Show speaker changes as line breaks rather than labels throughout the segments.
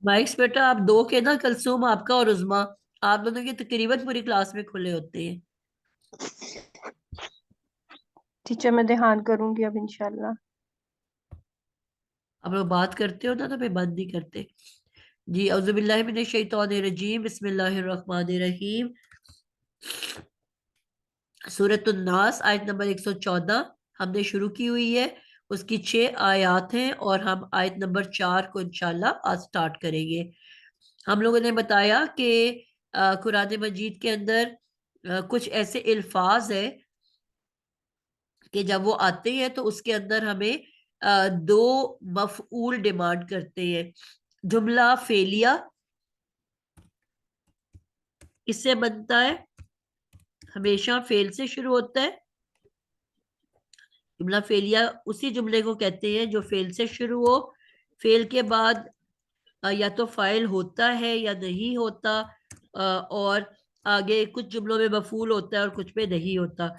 Mics बेटा आप दो के ना, कलसूम आपका और उजमा, आप दोनों के तकरीबन पूरी क्लास में खुले होते हैं।
टीचर मैं ध्यान करूंगी अब इंशाल्लाह।
आप लोग बात करते हो ना तो फिर बंद नहीं करते। जी औज़ुबिल्लाहि मिनश शैतानिर रजीम, बिस्मिल्लाहिर रहमानिर रहीम। सूरतुन नास आयत नंबर 114 हमने शुरू की हुई है। उसकी 6 आयत हैं और हम आयत नंबर 4 को इंशाल्लाह आज स्टार्ट करेंगे। हम लोगों ने बताया कि कुरान मजीद के अंदर कुछ ऐसे अल्फाज है कि जब वो आते हैं तो उसके अंदर हमें दो मफऊल डिमांड करते हैं। जुमला फेलिया इससे बनता है, हमेशा फेल से शुरू होता है। जुमला फेलिया उसी जुमले को कहते हैं जो फेल से शुरू हो। फेल के बाद या तो फाइल होता है या नहीं होता, और आगे कुछ जुमलों में मफूल होता है और कुछ में नहीं होता,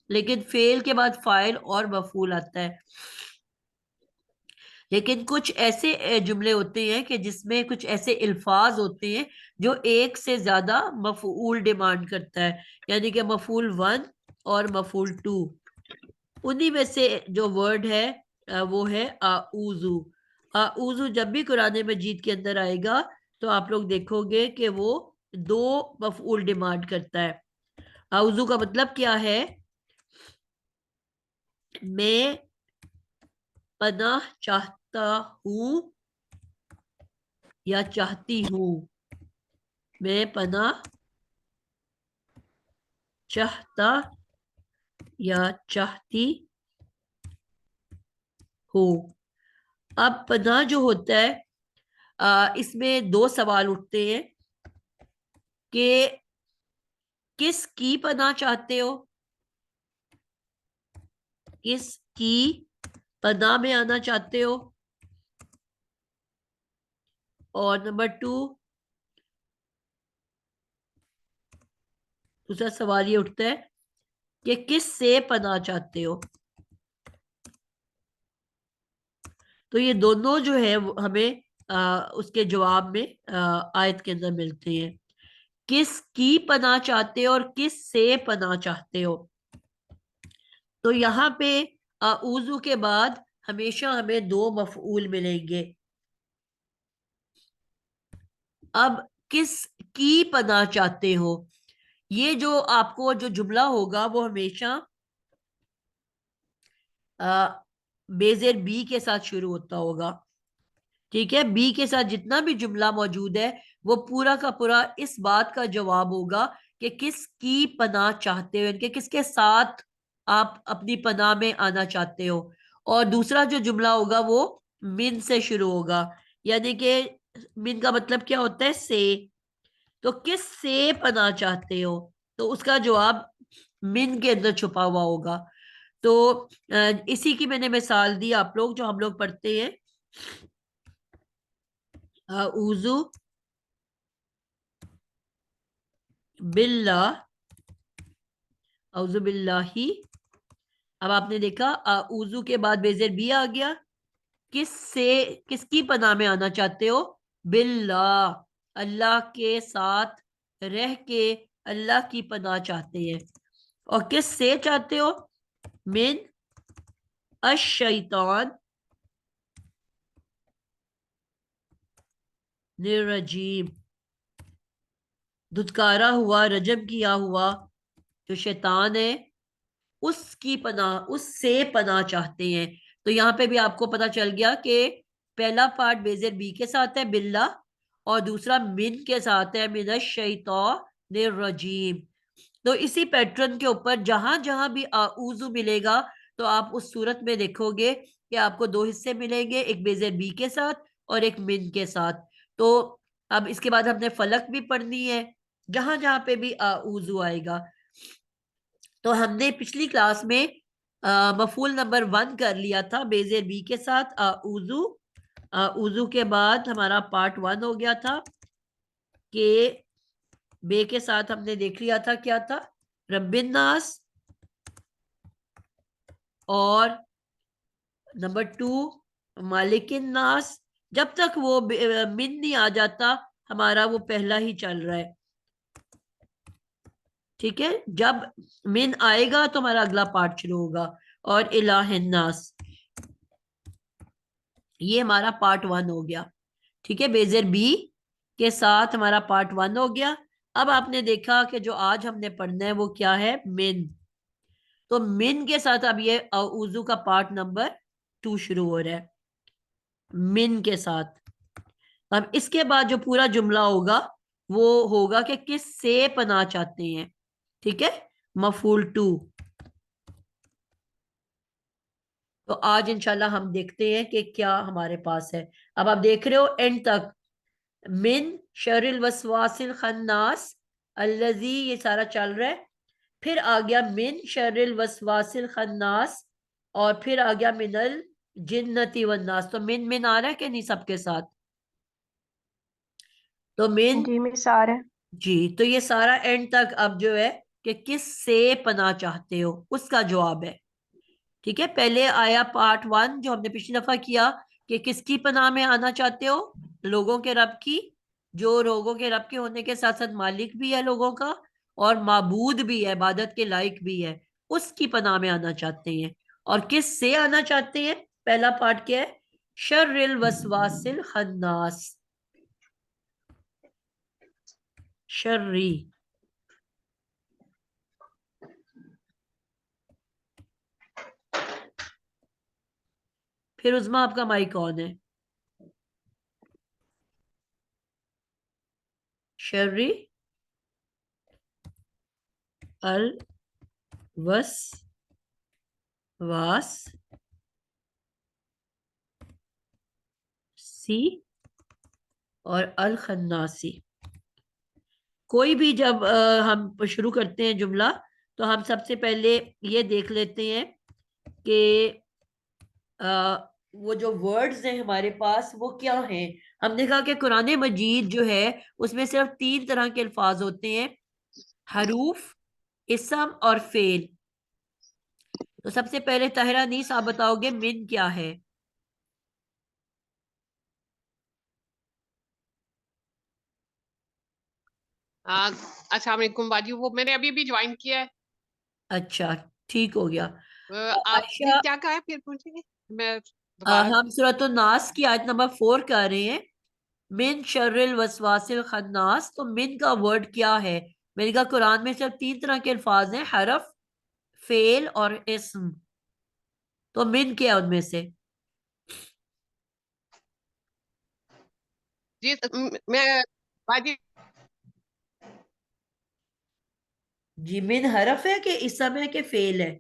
लेकिन फेल के बाद फाइल और मफूल आता है। लेकिन कुछ ऐसे जुमले होते हैं कि जिसमें कुछ ऐसे अल्फाज होते हैं जो एक से ज्यादा मफूल डिमांड करता है, यानी कि मफूल वन और मफूल टू। उन्हीं में से जो वर्ड है वो है आऊजू। आऊजू जब भी कुरान मजीद के अंदर आएगा तो आप लोग देखोगे कि वो दो मफऊल डिमांड करता है। आऊजू का मतलब क्या है? मैं पनाह चाहता हूं या चाहती हूं। मैं पनाह चाहता या चाहती हूं। अब पनाह जो होता है, इसमें दो सवाल उठते हैं कि किस की पनाह चाहते हो, किस की पनाह में आना चाहते हो। और नंबर टू, दूसरा सवाल ये उठता है कि किस से पनाह चाहते हो। तो ये दोनों जो है वो हमें उसके जवाब में आयत के अंदर मिलते हैं। किस की पनाह चाहते हो और किस से पनाह चाहते हो। तो यहाँ पे उजू के बाद हमेशा हमें दो मफऊल मिलेंगे। अब किस की पनाह चाहते हो, ये जो आपको जो जुमला होगा वो हमेशा बेजेर बी के साथ शुरू होता होगा। ठीक है, बी के साथ जितना भी जुमला मौजूद है वो पूरा का पूरा इस बात का जवाब होगा कि किसकी पनाह चाहते हो, इनके किसके साथ आप अपनी पनाह में आना चाहते हो। और दूसरा जो जुमला होगा वो मिन से शुरू होगा, यानी कि मिन का मतलब क्या होता है? से। तो किस से पनाह चाहते हो, तो उसका जवाब मिन के अंदर छुपा हुआ होगा। तो इसी की मैंने मिसाल दी आप लोग, जो हम लोग पढ़ते हैं उजू बिल्ला, औजु बिल्लाही। अब आपने देखा उजू के बाद बेजेर बी आ गया। किस से, किसकी पनाह में आना चाहते हो? बिल्ला, अल्लाह के साथ रह के अल्लाह की पनाह चाहते हैं। और किस से चाहते हो? मिन अश-शैतान निर्रजीम, धुतकारा हुआ, रजम किया हुआ जो शैतान है उसकी पनाह, उससे पनाह चाहते हैं। तो यहाँ पे भी आपको पता चल गया कि पहला पार्ट बेजेर बी के साथ है बिल्ला, और दूसरा मिन के साथ है मिनश शैतानिर रजीम। तो इसी पैटर्न के ऊपर जहां जहां भी आऊजु मिलेगा तो आप उस सूरत में देखोगे कि आपको दो हिस्से मिलेंगे, एक बेजेर बी के साथ और एक मिन के साथ। तो अब इसके बाद हमने फलक भी पढ़नी है, जहां जहां पे भी आऊजु आएगा। तो हमने पिछली क्लास में मफूल नंबर वन कर लिया था बेजेर बी के साथ उजू। उजू के बाद हमारा पार्ट वन हो गया था कि बे के साथ हमने देख लिया था क्या था, रब्बिन नास। और नंबर टू मालिकिन नास। जब तक वो मिन नहीं आ जाता हमारा वो पहला ही चल रहा है। ठीक है, जब मिन आएगा तो हमारा अगला पार्ट शुरू होगा। और इलाहिन्नास, ये हमारा पार्ट 1 हो गया। ठीक है, बेजर बी के साथ हमारा पार्ट 1 हो गया। अब आपने देखा कि जो आज हमने पढ़ना है वो क्या है, मिन। तो मिन के साथ अब ये उजू का पार्ट नंबर 2 शुरू हो रहा है, मिन के साथ। अब इसके बाद जो पूरा जुमला होगा वो होगा कि किस से पनाह चाहते हैं। ठीक है, मफूल टू। तो आज इंशाल्लाह हम देखते हैं कि क्या हमारे पास है। अब आप देख रहे हो एंड तक, मिन शरिल वसवासिल खन्नास अल्लजी, ये सारा चल रहा है। फिर आ गया मिन शरिल वसवासिल खन्नास, और फिर आ गया मिनल जिन्नती वन्नास। तो मिन आ रहा है कि नहीं सबके साथ? तो मिन,
जी मिस आ रहा है।
जी, तो ये सारा एंड तक अब जो है कि किस से पनाह चाहते हो उसका जवाब है। ठीक है, पहले आया पार्ट 1 जो हमने पिछली दफा किया कि किसकी पनाह में आना चाहते हो, लोगों के रब की, जो लोगों के रब के होने के साथ साथ मालिक भी है लोगों का, और माबूद भी है, इबादत के लायक भी है, उसकी पनाह में आना चाहते हैं। और किस से आना चाहते हैं, पहला पार्ट क्या है, शर्रिल वसवासिल खन्नास, शर्री। फिर उजमा आपका माइक ऑन है। शर्री अल वस वास सी और अल खन्नासी। कोई भी जब हम शुरू करते हैं जुमला, तो हम सबसे पहले ये देख लेते हैं कि वो जो वर्ड्स हैं हमारे पास वो क्या हैं। हमने कहा कि कुरान मजीद जो है उसमें सिर्फ 3 तरह के अल्फाज होते हैं, हरूफ, इसम और फेल। तो सबसे पहले ताहिरा नीस, आप बताओगे मिन क्या है?
अस्सलाम वालेकुम बाजी, वो मैंने अभी भी ज्वाइन किया है।
अच्छा, ठीक हो गया।
आपने
आयशा,
क्या कहा है, फिर पूछेंगे। मैं दोबारा।
हम सूरह नास की आयत नंबर 4 कर रहे हैं, मिन शर्रिल वसवासिल खन्नास। तो मिन का वर्ड क्या है? मैंने कहा कुरान में सिर्फ 3 तरह के अल्फाज हैं, हरफ, फेल और इस्म। तो मिन क्या है उनमें से?
जी मैं बाजी,
जी, मिन हरफ है कि इस्म है कि फेल है?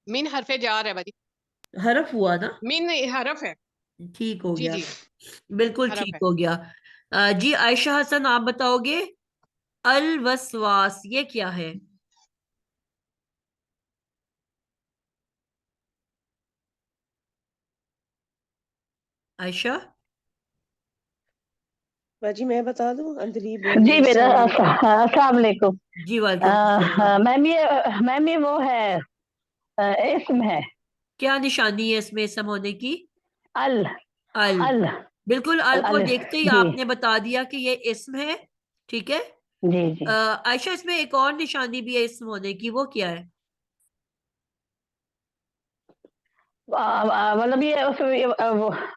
मिन हरफे जार है बाजी।
हरफ हुआ ना?
मिन हरफ है।
ठीक हो
जी
गया,
जी,
बिल्कुल
हरफ
ठीक
है।
हो गया। जी आयशा हसन, आप बताओगे अल वसवास ये क्या है? आयशा।
बाजी मैं बता दूं, अंजलि बोल
जी
रही है।
मेरा
अस्सलाम वालेकुम।
अस्सलाम वालेकुम।
जी वालेकुम सलाम।
मैम ये वो है, इसम है।
क्या निशानी है इसमें इसम होने की?
अल
अल।
अल
बिल्कुल, अल को
अल
देखते ही
जी
आपने बता दिया कि ये इसम है। ठीक है।
जी जी।
आयशा, इसमें एक और निशानी भी है इसम होने की, वो क्या है?
मतलब ये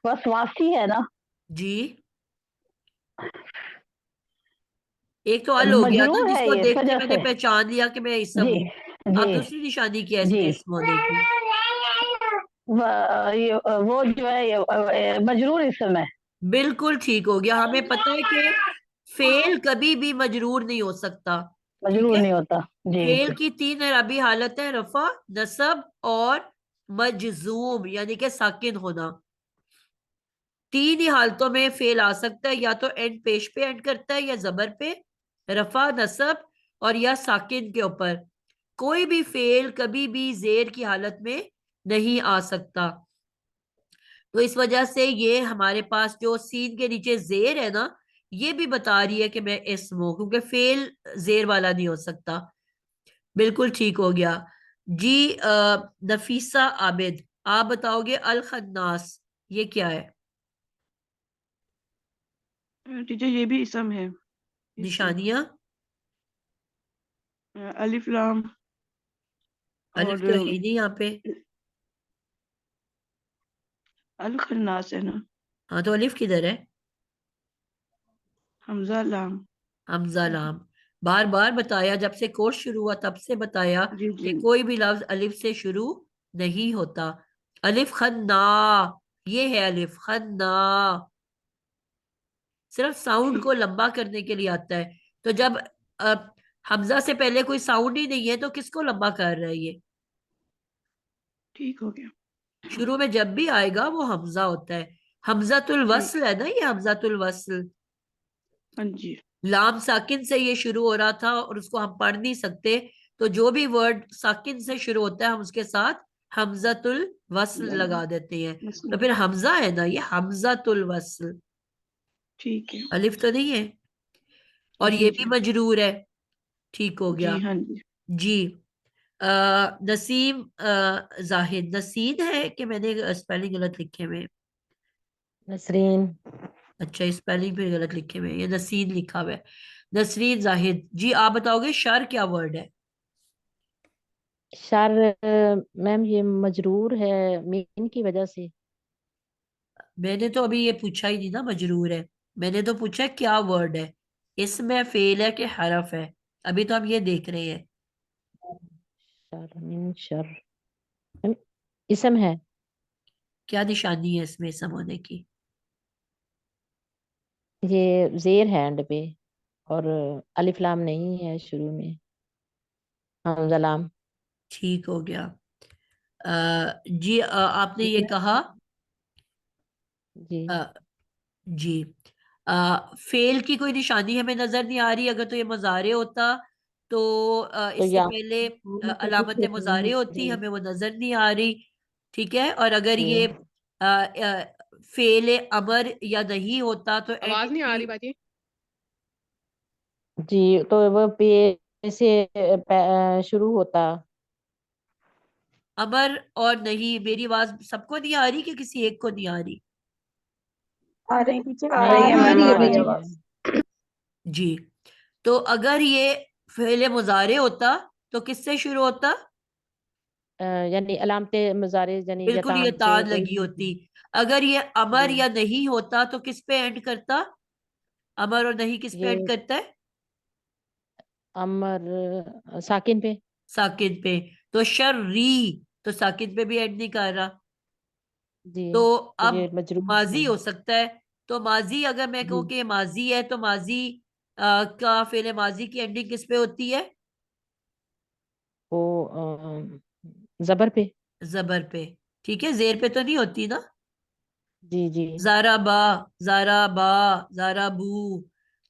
वसवासी है ना।
जी, एक तो अल हो गया ना,
मजरूर है
जिसको
ये इस
देखते
वजह
मैंने
से।
पहचान लिया कि मैं इसम
जी
हूँ।
जी
अब दूसरी निशानी क्या है
जी।
इसमें इसम होने की?
वो जो है ये मजरूर इसम है।
बिल्कुल ठीक हो गया। हमें पता है कि फेल कभी भी मजरूर नहीं हो सकता। ठीक
मजरूर
है,
नहीं होता। जी
फेल
जी
की 3 अरबी हालत है, रफा, नसब और मजजूम यानी कि साकिन होना। 3 ही हालतों में फेल आ सकता है, या तो एंड पेश पे एंड करता है, या जबर पे, रफा, नसब और या साकिन के ऊपर। कोई भी फेल कभी भी जेर की हालत में नहीं आ सकता। तो इस वजह से ये हमारे पास जो सीन के नीचे जेर है ना, ये भी बता रही है कि मैं इसम हूं, क्योंकि फेल जेर वाला नहीं हो सकता। बिल्कुल ठीक हो गया। जी नफीसा आबिद, आप बताओगे अल खन्नास ये क्या है?
टीचर ये भी इसम है।
निशानियां?
अलिफ लाम
अलिफ
और
तो है ही नहीं यहाँ पे।
अल खन्नास है ना,
हाँ तो अलिफ किधर है?
हमजा लाम।
हमजा लाम। बार बार बताया, जब से कोर्स शुरू हुआ तब से बताया
जी
कि
जी
कोई भी लफ्ज अलिफ से शुरू नहीं होता। अलिफ खन्ना, ये है अलिफ खन्ना, सिर्फ साउंड
ठीक
को लंबा करने के लिए आता है। तो जब अ, हमजा से पहले कोई साउंड ही नहीं है तो किसको लंबा कर रहा है ये?
ठीक हो गया।
शुरू में जब भी आएगा वो हमजा होता है। हमजातुल
ठीक,
वस्ल है ना, ये हमजातुल वस्ल।
हाँ जी
लाम साकिन से ये शुरू हो रहा था और उसको हम पढ़ नहीं सकते, तो जो भी वर्ड साकिन से शुरू होता है हम उसके साथ हमजातुल वस्ल लगा देते हैं। तो फिर हमजा है ना, ये हमजातुल वस्ल,
ठीक है।
अलिफ तो नहीं है। और
जी
ये भी
जी
मजरूर है। ठीक हो गया
जी हाँ जी।
जी। नसीम जाहिद, नसीद है कि मैंने स्पेलिंग गलत लिखे हुए हैं?
नसरीन।
अच्छा, स्पेलिंग भी गलत लिखे हुए हैं, ये नसीद लिखा हुआ है। नसरीन जाहिद जी, आप बताओगे शर क्या वर्ड है?
शर मैम ये मजरूर है मीन की वजह से।
मैंने तो अभी ये पूछा ही नहीं ना, मजरूर है। मैंने तो पूछा है क्या वर्ड है, इसमें फेल है कि हरफ है, अभी तो हम ये देख रहे हैं।
शर मिन शर मैम, इसम है।
क्या निशानी है इसमें सम होने की?
ये जेर है एंड पे, और अलिफ लाम नहीं है शुरू में। हमजा लाम।
ठीक हो गया। जी, आपने ये कहा।
जी
अ, जी, फेल की कोई निशानी हमें नजर नहीं आ रही। अगर तो ये मुजारे होता तो
तो
इससे
यहाँ
पहले
तो कुछ
अलामत
होता
मुजारे
नहीं।
होती,
जी
हमें वो नजर नहीं आ रही। ठीक है, और अगर
जी
ये फेल अमर या नहीं होता तो
आवाज
एंडिंग
नहीं आ
भी
रही बाजी।
जी, तो वो पे से शुरू होता।
अमर और नहीं। मेरी आवाज सबको नहीं आ रही कि किसी एक को नहीं आ रही?
आ रही टीचर, आ
नहीं
रही है
आ
मैम,
मैम
रही
आ
है
आ
रही है
बाजी।
रही है।
आवाज।
जी, तो अगर ये फेल मुजारे होता तो किससे शुरू होता?
यानी अलामते मुजारे यानी
बिल्कुल, ये
यतान से
तान
कोई
लगी
भी।
होती। अगर ये अमर
जी
या नहीं होता तो किस पे एंड करता? अमर और नहीं किस पे
ये
एंड करता है?
अमर साकिन पे।
साकिन पे। तो शर्री, तो साकिन पे भी एंड नहीं कर रहा।
जी
तो
तो
अब
ये मजरूर
माजी
है।
हो सकता है। तो माजी, अगर मैं कहूँ
जी
कि ये माजी है तो माजी का फेले माजी की एंडिंग किस पे होती है?
वो जबर पे।
जबर पे। ठीक है, जेर पे तो नहीं होती ना?
जी जी
जाराबा, जाराबा, जाराबू।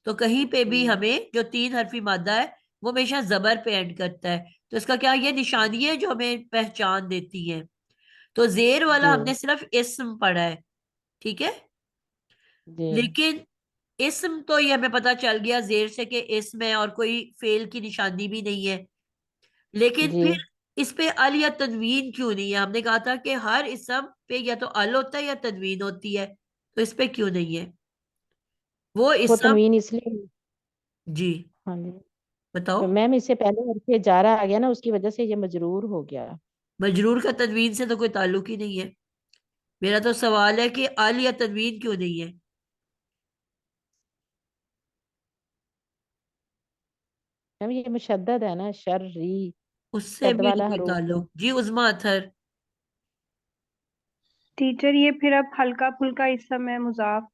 तो कहीं पे भी
जी
हमें जो तीन हरफी मादा है वो हमेशा जबर पे एंड करता है। तो इसका क्या, ये निशानी है जो हमें पहचान देती है। तो जेर वाला
जी
हमने सिर्फ इस्म पढ़ा है। ठीक है,
जी
लेकिन इस्म तो ये हमें पता चल गया जेर से कि इस्म है और कोई फेल की निशानी भी नहीं है। लेकिन
जी
फिर इस पे अल या तनवीन क्यों नहीं है? हमने कहा था कि हर इस्म पे या तो अल होता है या तनवीन होती है, तो इस पे क्यों नहीं है वो
वो
इस्म?
तनवीन इसलिए।
जी,
हाँ जी।
बताओ।
तो मैम इससे पहले हरफ जारा आ गया ना, उसकी वजह से ये मजरूर हो गया।
मजरूर का तनवीन से तो कोई ताल्लुक ही नहीं है। मेरा तो सवाल है कि अल या तनवीन क्यों नहीं है?
मैम ये मुशद्दद है ना, शर्री।
उससे
शद
भी नहीं
वाला
कोई
हरूफ है।
ताल्लुक जी। उजमा अथर।
टीचर ये फिर अब हल्का फुल्का इसम है, मुजाफ।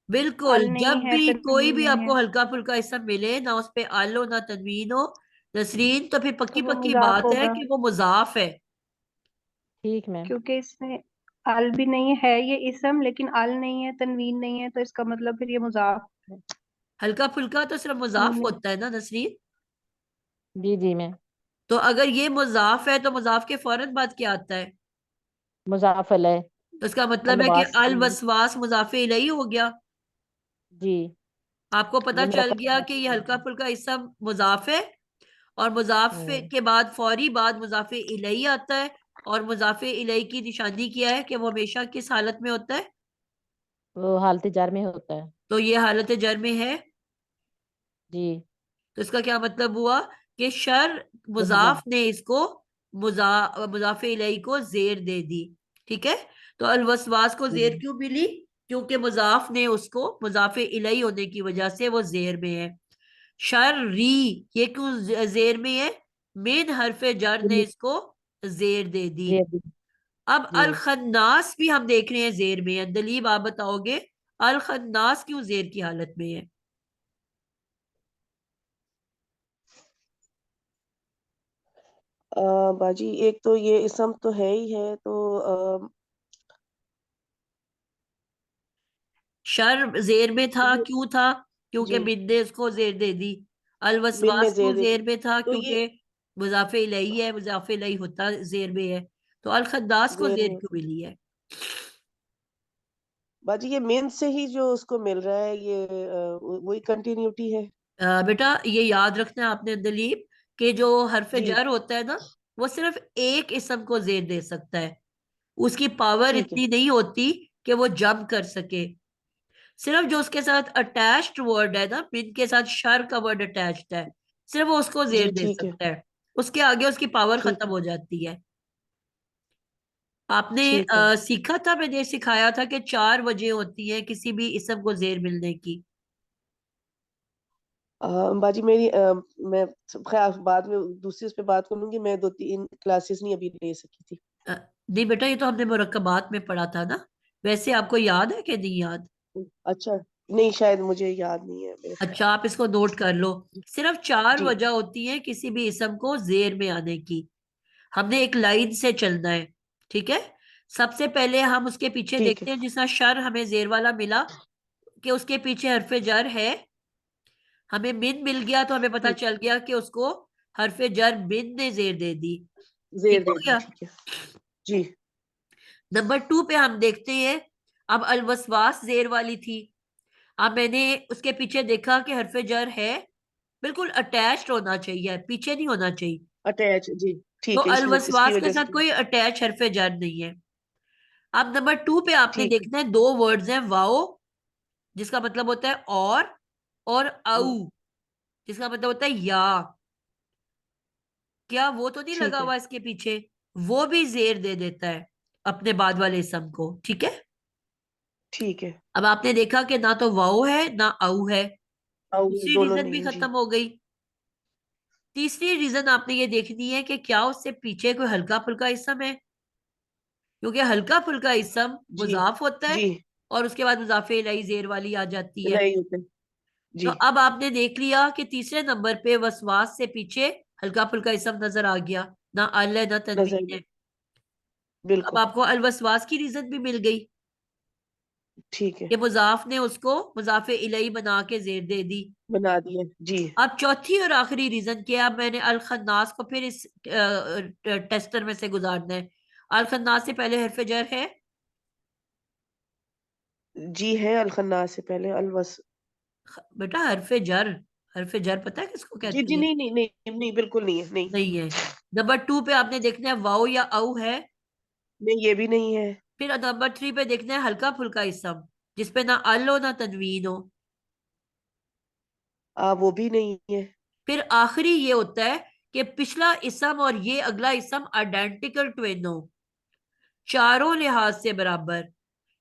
बिल्कुल,
अल
जब
नहीं है,
भी कोई
तनवीन
भी
नहीं है,
आपको हल्का फुल्का इसम मिले, ना उस पे अल हो ना तनवीन हो नसरीन, तो फिर
तो
पक्की
वो
पक्की
मुजाफ
बात है
होगा।
कि वो मुजाफ है।
ठीक मैम।
क्योंकि इसमें अल भी नहीं है, ये इसम, लेकिन अल नहीं है, तनवीन नहीं है, तो इसका मतलब फिर ये मुजाफ
हल्का फुल्का तो सिर्फ मुजाफ
नहीं।
होता है ना नसरीन?
जी जी मैम।
तो अगर ये मुजाफ है तो मुजाफ के फौरन बाद क्या आता है?
मुजाफ अलैह।
तो इसका मतलब है कि
अलवास।
अल वसवास मुजाफे इलैही हो गया।
जी
आपको पता
ये
चल
मुरक्कब
गया कि ये
मुजाफ
हल्का
है।
फुल्का इसम मुजाफ है। और मुजाफे
हम्म।
के बाद फौरी बाद मुजाफे इलैही आता है। और मुजाफे इलैही की निशानी क्या है कि वो हमेशा किस हालत में होता है?
वो हालत जार में होता है।
तो ये हालत जर में है।
जी।
तो इसका क्या मतलब हुआ कि शर मुजाफ ने इसको मुजाफे इलैही को जेर दे दी। ठीक है, तो अलवसवास को जेर क्यों मिली? क्योंकि मुजाफ ने उसको मुजाफे इलैही होने की वजह से वो जेर में है। शर री ये क्यों जेर में है? मेन हरफे जर ने इसको जेर दे दी।
जी।
अब अल खन्नास भी हम देख रहे हैं जेर में है। दलीब आप बताओगे अल खन्नास क्यों जेर की हालत में है?
बाजी एक तो ये इसम तो है ही है, तो
शर जेर में था,
ये
क्यों था? क्योंकि
जी
मिन ने उसको जेर दे दी।
मिन ने
अलवसवास क्यों
जेर दे दी।
जेर में था?
तो ये
क्योंकि मुजाफे इलैही है, मुजाफे इलैही होता जेर में है। तो अल खन्नास को
जेर
जेर
में
क्यों मिली है?
बाजी ये मिन से ही जो उसको मिल रहा है, ये वही कंटिन्यूटी है।
बेटा ये याद रखना है आपने दलीप कि जो हरफ
जी
जर होता है ना, वो सिर्फ एक इसम को जेर दे सकता है। उसकी पावर
ठीक है।
इतनी नहीं होती कि वो जम कर सके। सिर्फ जो उसके साथ अटैच्ड वर्ड है ना, मिन के साथ शर का वर्ड अटैच्ड है, सिर्फ वो उसको
जी
जेर दे
ठीक है।
सकता है। उसके आगे उसकी पावर
ठीक
खत्म
है।
हो जाती है। आपने
ठीक है।
सीखा था, मैंने सिखाया था कि 4 वजह होती है किसी भी इसम को जेर मिलने की।
बाजी मैं खैर बाद में दूसरी उस पे बात करूंगी। मैं 2-3 क्लासेस नहीं अभी ले सकी थी।
नहीं बेटा, ये तो हमने मुरक्कबात में पढ़ा था ना। वैसे आपको याद है कि नहीं याद?
अच्छा, नहीं शायद मुझे याद नहीं है मेरे ख्याल।
अच्छा, आप इसको नोट कर लो। सिर्फ 4 वजह
जी
होती है किसी भी इसम को जेर में आने की। हमने एक लाइन से चलना है। ठीक है, सबसे पहले हम उसके पीछे
ठीक है।
देखते हैं, जिसका शर हमें जेर वाला मिला कि उसके पीछे हरफे जर है। हमें मिन मिल गया तो हमें पता
ठीक
चल गया कि उसको हरफे जर मिन ने जेर दे दी। ठीक
जेर
हो
दे दी।
गया।
ठीक है जी।
नंबर 2 पे हम देखते हैं। अब अलवसवास जेर वाली थी। अब मैंने उसके पीछे देखा कि हरफे जर है, बिल्कुल अटैच्ड होना चाहिए, पीछे नहीं होना चाहिए।
अटैच जी।
तो
ठीक है, इसकी
अलवसवास के
वजह
साथ
से।
कोई अटैच हरफे जर नहीं है। अब नंबर 2 पे आपने
ठीक है।
देखना है, 2 वर्ड्स हैं, वाओ जिसका मतलब होता है और
हम्म,
आउ जिसका मतलब होता है या। क्या वो तो नहीं लगा
ठीक है।
हुआ इसके पीछे? वो भी जेर दे देता है अपने बाद वाले इसम को। ठीक है,
ठीक है।
अब आपने देखा कि ना तो वाओ है ना आउ है।
और
दूसरी
दोनों
रीजन
नहीं
भी
है जी।
खत्म हो गई। तीसरी रीजन आपने ये देखनी है कि क्या उससे पीछे कोई हल्का फुल्का इसम है, क्योंकि हल्का फुल्का इसम
जी
मुजाफ होता है
जी
और उसके बाद मुजाफे इलैही जेर वाली आ जाती है।
नहीं होते
तो
जी।
अब आपने देख लिया कि तीसरे नंबर पे वसवास से पीछे हल्का फुल्का इसम नजर आ गया, ना अल है ना
नजर
तनवीन
में
है। अब
बिल्कुल।
आपको अलवसवास की रीजन भी मिल गई
ठीक है।
कि मुजाफ ने उसको मुजाफे इलैही बना के जेर दे दी।
बना दिए जी।
अब चौथी और आखिरी रीजन क्या? अब मैंने अल खन्नास को फिर इस टेस्टर में से गुजारना है। अल खन्नास से पहले हरफ जर है।
जी है, अलखन्ना से पहले अलवस।
बेटा हरफ जर पता है किसको
जी
कहते
जी,
हैं?
नहीं नहीं नहीं नहीं, बिल्कुल नहीं है, नहीं।
नहीं है। नंबर 2 पे आपने देखना है वाओ या औ है।
नहीं, ये भी नहीं है।
फिर नंबर 3 पे देखना है हल्का फुल्का इसम जिसपे ना अल हो ना तनवीन हो।
वो भी नहीं है।
फिर आखिरी ये होता है कि पिछला इसम और ये अगला इसम आइडेंटिकल ट्विन हो, चारों लिहाज से बराबर।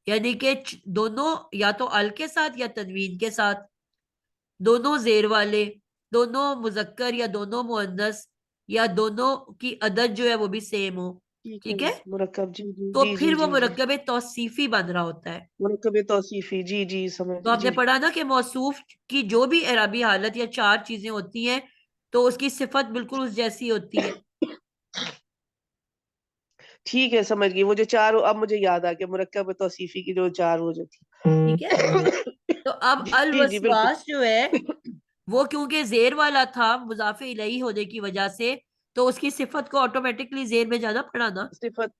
यानी कि दोनों या तो अल के साथ या तनवीन के साथ, दोनों जेर वाले, दोनों मुजक्कर या दोनों मुअन्नस, या दोनों की अदद जो है वो भी सेम हो।
ठीक है।
ठीक है,
मुरक्कब जी जी
तो
जी
फिर
जी
वो
जी जी।
मुरक्कब तौसीफी बन रहा होता है।
मुरक्कब तौसीफी जी जी, समझ
तो आपने
जी।
पढ़ा ना कि मौसूफ की जो भी एराबी हालत या 4 चीजें होती हैं, तो उसकी सिफत बिल्कुल उस जैसी होती है।
ठीक है, समझ गई। वो जो चार, अब मुझे याद आ गया, मुरक्कब तौसीफी की जो चार वो जो थी।
ठीक है, तो अब अल
जी जी बिल्कुल।
वसवास जो है वो क्योंकि जेर वाला था मुजाफे इलैही होने की वजह से, तो उसकी सिफत को ऑटोमेटिकली जेर में जाना पड़ा ना।
सिफत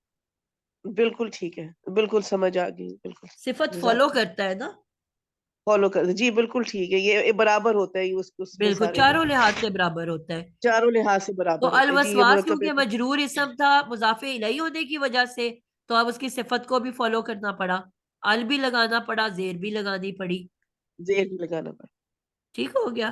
बिल्कुल ठीक है, बिल्कुल समझ आ गई, बिल्कुल।
सिफत फॉलो
जज़ाक
करता है ना।
फॉलो कर जी, बिल्कुल ठीक है। ये बराबर होता है, ये उसमें
बिल्कुल
सारे में
चारों लिहाज से बराबर होता है।
चारों लिहाज से
तो
बराबर
अल
होता है जी। ये
वसवास
मुरक्कब
क्योंकि मजरूर इसम था मुजाफे इलैही होने की वजह से, तो अब उसकी सिफत को भी फॉलो करना पड़ा। अल भी लगाना पड़ा, जेर भी लगानी पड़ी।
जेर भी लगाना पड़ा।
ठीक हो गया।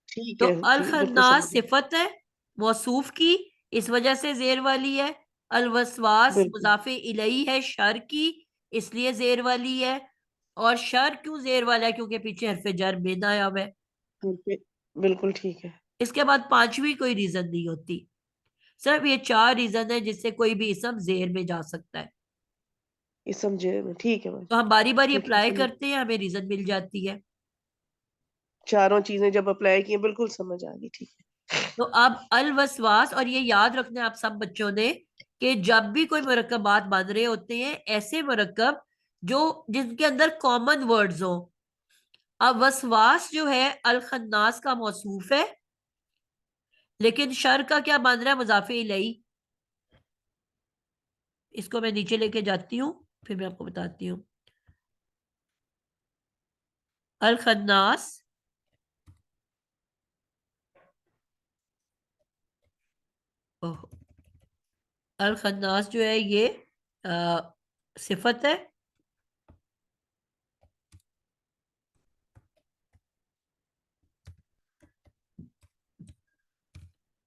ठीक
तो
है,
अल
ठीक, बिल्कुल
खन्नास
समझ गई।
सिफत है मौसूफ की, इस वजह से जेर वाली है। अल वसवास
बिल्कुल।
मुजाफे इलई है शर की, इसलिए जेर वाली है। और शर क्यों जेर वाला है? क्योंकि पीछे हरफ जर बिन आया हुआ है।
बिल्कुल ठीक है।
इसके बाद पांचवी कोई रीजन नहीं होती। सिर्फ ये चार रीजन है जिससे कोई भी इसम जेर में जा सकता है।
इसम जेर में, ठीक है बस।
तो हम बारी बारी
ठीक है,
अप्लाई
समझ।
करते हैं, हमें रीजन मिल जाती है।
चारों चीजें जब अप्लाई की हैं, बिल्कुल समझ आ गई, ठीक है।
तो अब अल वसवास, और ये याद रखना है आप सब बच्चों ने कि जब भी कोई मुरक्कबात बन रहे होते हैं, ऐसे मुरक्कब जो जिनके अंदर कॉमन वर्ड्स हो। अब वसवास जो है अल खन्नास का मौसूफ है, लेकिन शर का क्या बन रहा है? मुजाफे इलई। इसको मैं नीचे लेके जाती हूँ, फिर मैं आपको बताती हूँ। अल खन्नास अल खन्नास जो है ये सिफत है,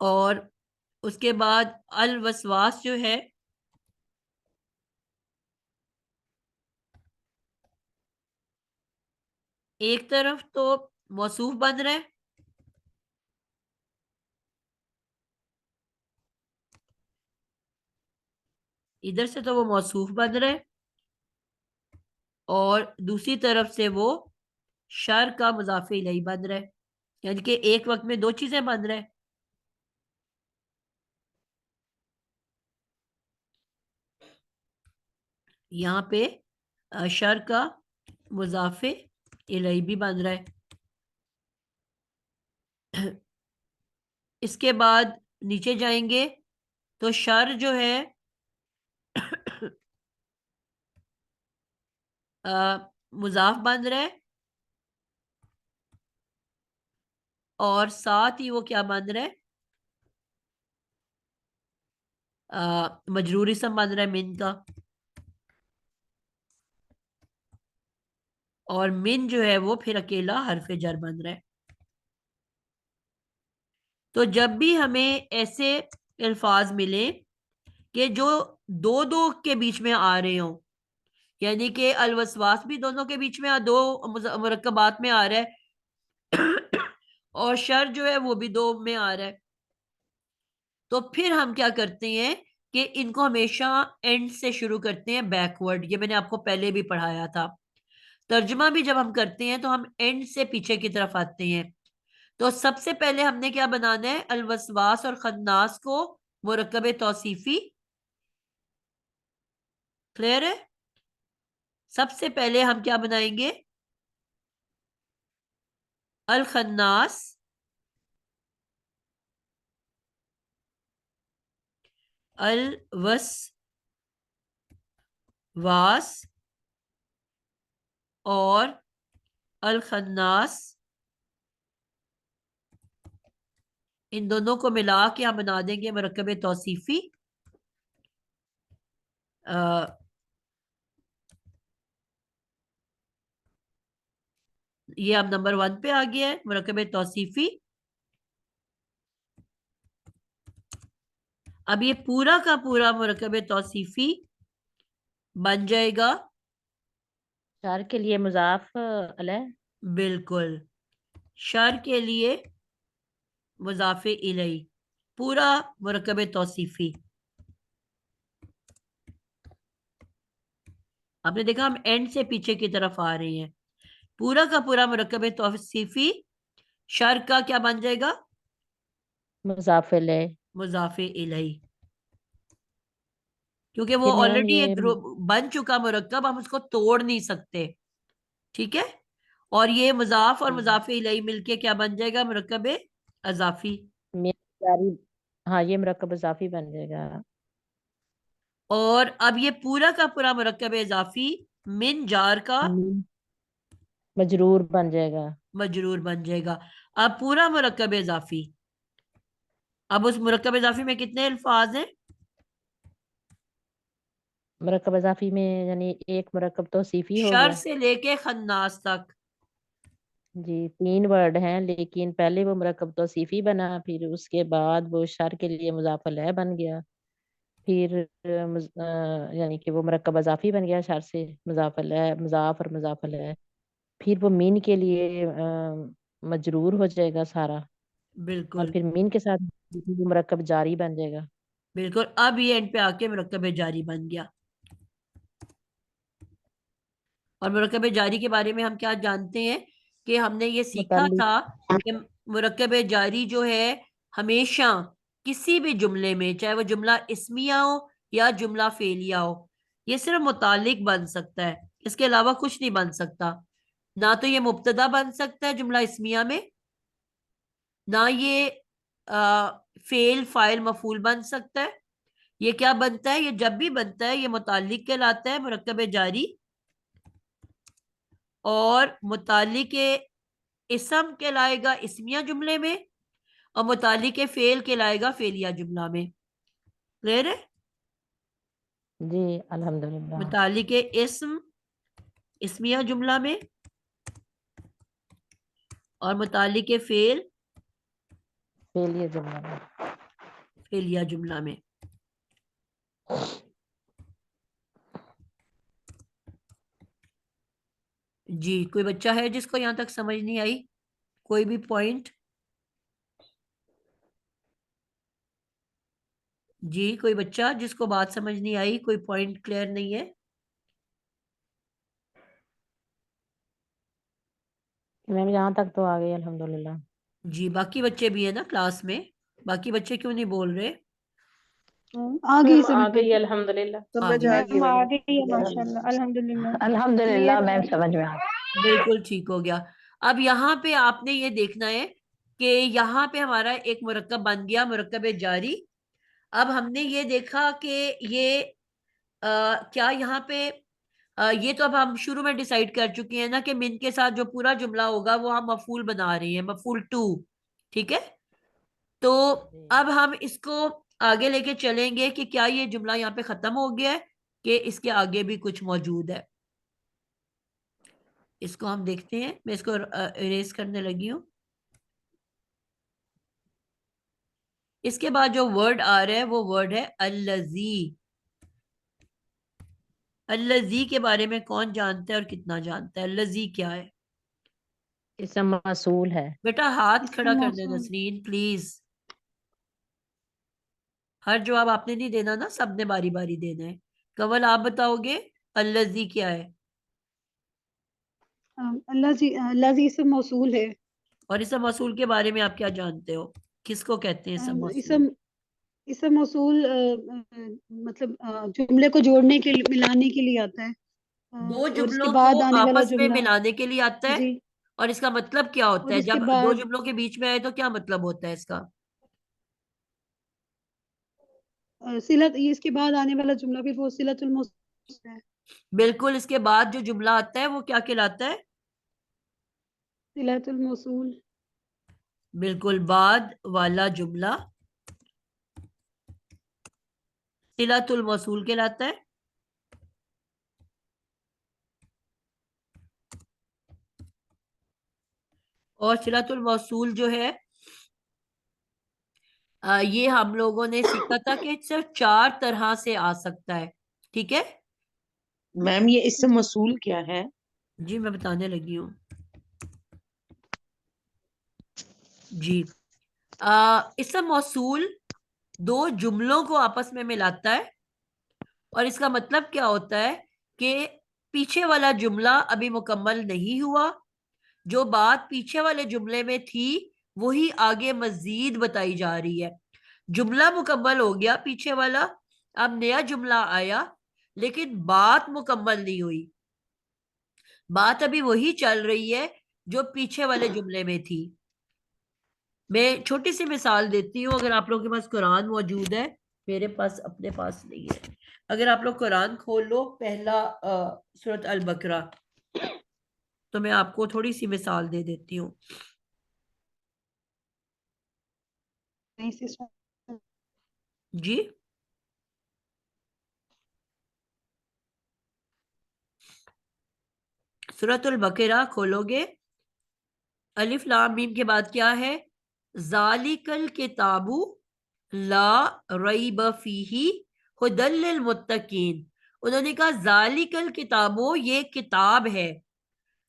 और उसके बाद अल वसवास जो है एक तरफ तो मौसूफ बन रहा है, इधर से तो वो मौसूफ बन रहा है, और दूसरी तरफ से वो शर का मुजाफे इलैही बन रहा है। यानी कि एक वक्त में दो चीजें बन रहा है। यहाँ पे शर का मुजाफे इलैही भी बन रहा है। इसके बाद नीचे जाएंगे तो शर जो है मुजाफ बन रहा है, और साथ ही वो क्या बन रहा है? मजरूर इसम बन रहा है मिन का। और मिन जो है वो फिर अकेला हरफ जर बन रहा है। तो जब भी हमें ऐसे अल्फाज मिले कि जो दो दो के बीच में आ रहे हो, यानी कि अलवसवास भी दोनों के बीच में दो मुरक्कबात में आ रहा है, और शर जो है वो भी दो में आ रहा है, तो फिर हम क्या करते हैं कि इनको हमेशा एंड से शुरू करते हैं, बैकवर्ड। ये मैंने आपको पहले भी पढ़ाया था। तर्जुमा भी जब हम करते हैं तो हम एंड से पीछे की तरफ आते हैं। तो सबसे पहले हमने क्या बनाना है? अलवसवास और खन्नास को मुरक्कब तौसीफी। क्लियर है? सबसे पहले हम क्या बनाएंगे? अल खन्नास अल वसवास और अल खन्नास, इन दोनों को मिला के हम बना देंगे मुरक्कब तौसीफी। ये अब नंबर 1 पे आ गया है मुरक्कब तौसीफी। अब ये पूरा का पूरा मुरक्कब तौसीफी बन जाएगा,
शर के लिए मुजाफ अलैह।
बिल्कुल, शर के लिए मुजाफे इलैही, पूरा मुरक्कब तौसीफी। आपने देखा हम एंड से पीछे की तरफ आ रहे हैं। पूरा का पूरा मुरक्कब तौसीफी शर का क्या बन जाएगा?
मुजाफ अलैह।
मुजाफे इलैही, क्योंकि वो
फिर मैम
ऑलरेडी
ये
एक बन चुका मुरक्कब, हम उसको तोड़ नहीं सकते। ठीक है? और ये मुजाफ और मुजाफे इलैही मिलके क्या बन जाएगा? मुरक्कब अजाफी।
जारी। हाँ, ये मुरक्कब इजाफी बन जाएगा।
और अब ये पूरा का पूरा मुरक्कब इजाफी मिन जार का
मजरूर बन जाएगा।
मजरूर बन जाएगा। अब पूरा मुरक्कब इजाफी, अब उस मुरक्कब इजाफी में कितने अल्फाज हैं?
मुरक्कब इजाफी में यानी एक मुरक्कब तो सीफी हो
शर
गया।
से लेके खन्नास तक
जी 3 वर्ड हैं, लेकिन पहले वो मुरक्कब तौसीफी बना, फिर उसके बाद वो शर के लिए मुज़ाफ़ अलैह बन गया, फिर यानी कि वो मुरक्कब अज़ाफ़ी बन गया शर से, मुज़ाफ़ अलैह, मुज़ाफ़ और मुज़ाफ़ अलैह, फिर वो मीन के लिए मजरूर हो जाएगा सारा, और
बिल्कुल
फिर मीन के साथ वो मुरक्कब जारी बन जाएगा।
बिल्कुल। अब ये एंड पे आके मुरक्कब जारी बन गया। और मुरक्कब जारी के बारे में हम क्या जानते हैं कि हमने ये सीखा
मुतल्लिक।
था कि मुरक्कब जारी जो है हमेशा किसी भी जुमले में, चाहे वो जुमला इस्मिया हो या जुमला फेलिया हो, ये सिर्फ मुतालिक बन सकता है, इसके अलावा कुछ नहीं बन सकता। ना तो ये मुब्तदा बन सकता है जुमला इस्मिया में, ना ये फेल फाइल मफूल बन सकता है। ये क्या बनता है? ये जब भी बनता है ये मुतालिक कहलाता है, मुरक्कब जारी। और मुतालिक इसम कहलाएगा इस्मिया जुमले में, और मुतालिक फेल कहलाएगा फेलिया जुमला में। क्लियर है?
जी अल्हम्दुलिल्लाह।
मुतालिक इस्म इस्मिया जुमला में, और मुतालिक फेल
फेलिए जुमला में।
फेलिया जुमला में। जी, कोई बच्चा है जिसको यहां तक समझ नहीं आई? कोई भी पॉइंट? जी, कोई बच्चा जिसको बात समझ नहीं आई, कोई पॉइंट क्लियर नहीं है?
मैम यहाँ तक तो आ गई अल्हम्दुलिल्लाह।
जी, बाकी बच्चे भी है ना क्लास में? बाकी बच्चे क्यों नहीं बोल रहे?
आ गई
मैम आ
समझ
गई अल्हम्दुलिल्लाह।
आ
समझ
गई।
आ गई
मैम, आ
मैडम।
गई है माशाल्लाह, अल्हम्दुलिल्लाह।
अल्हम्दुलिल्लाह
क्लियर
मैम
है।
समझ में आ गई।
बिल्कुल ठीक हो गया। अब यहाँ पे आपने ये देखना है कि यहाँ पे हमारा एक मुरक्कब बन गया, मुरक्कब जारी। अब हमने ये देखा कि ये क्या यहाँ पे ये तो अब हम शुरू में डिसाइड कर चुके हैं ना कि मिन के साथ जो पूरा जुमला होगा वो हम मफूल बना रहे हैं, मफूल टू। ठीक है? तो
जी
अब हम इसको आगे लेके चलेंगे कि क्या ये जुमला यहाँ पे खत्म हो गया है कि इसके आगे भी कुछ मौजूद है। इसको हम देखते हैं। मैं इसको इरेज करने लगी हूँ। इसके बाद जो वर्ड आ रहा है वो वर्ड है अल्लजी। अल्लजी के बारे में कौन जानता है और कितना जानता है? अल्लजी क्या है?
इसम मसूल है।
बेटा हाथ
इसम
खड़ा कर दे
मौसूल।
नसरीन प्लीज। हर जवाब आपने नहीं देना ना, सबने बारी बारी देना है। कवल आप बताओगे अल्लजी क्या है?
अल्लाह जी इसम मौसूल है।
और इसम मसूल के बारे में आप क्या जानते हो? किसको कहते हैं इसम मसूल?
इसम इसम मौसूल मतलब जुमले को जोड़ने के लिए, मिलाने के लिए आता है।
दो
और इसके
जुमलों को
बाद आने वाला
आपस में
जुमला।
मिलाने के लिए आता है।
जी।
और इसका मतलब क्या होता
और
है
इसके
जब दो
बाद
जुमलों के बीच में आए तो क्या मतलब होता है इसका?
सिलत, ये इसके बाद आने वाला जुमला फिर वो सिलतुल मौसूल है।
बिल्कुल, इसके बाद जो जुमला आता है वो क्या कहलाता है?
सिलतुल मौसूल।
बिल्कुल, बाद वाला जुमला सिलातुल मौसूल कहलाता है। और सिलातुल मौसूल जो है ये हम लोगों ने सीखा था कि सिर्फ 4 तरह से आ सकता है। ठीक है?
मैम ये इससे
जी।
मसूल क्या है?
जी, मैं बताने लगी हूँ। जी, इसम मौसूल दो जुमलों को आपस में मिलाता है। और इसका मतलब क्या होता है कि पीछे वाला जुमला अभी मुकम्मल नहीं हुआ, जो बात पीछे वाले जुमले में थी वही आगे मजीद बताई जा रही है। जुमला मुकम्मल हो गया पीछे वाला, अब नया जुमला आया, लेकिन बात मुकम्मल नहीं हुई। बात अभी वही चल रही है जो पीछे वाले जुमले में थी। मैं छोटी सी मिसाल देती हूँ। अगर आप लोगों के पास कुरान मौजूद है, मेरे पास अपने पास नहीं है। अगर आप लोग कुरान खोल लो, पहला सूरत अल बकरा, तो मैं आपको थोड़ी सी मिसाल दे देती हूँ।
नहीं सिस्टर।
जी, सूरत अल बकरा खोलोगे अलिफ लाम मीम के बाद क्या है? जालिकल किताबु ला रईब फीही हुदल लिल मुत्तकीन। उन्होंने कहा जालिकल किताबो, ये किताब है,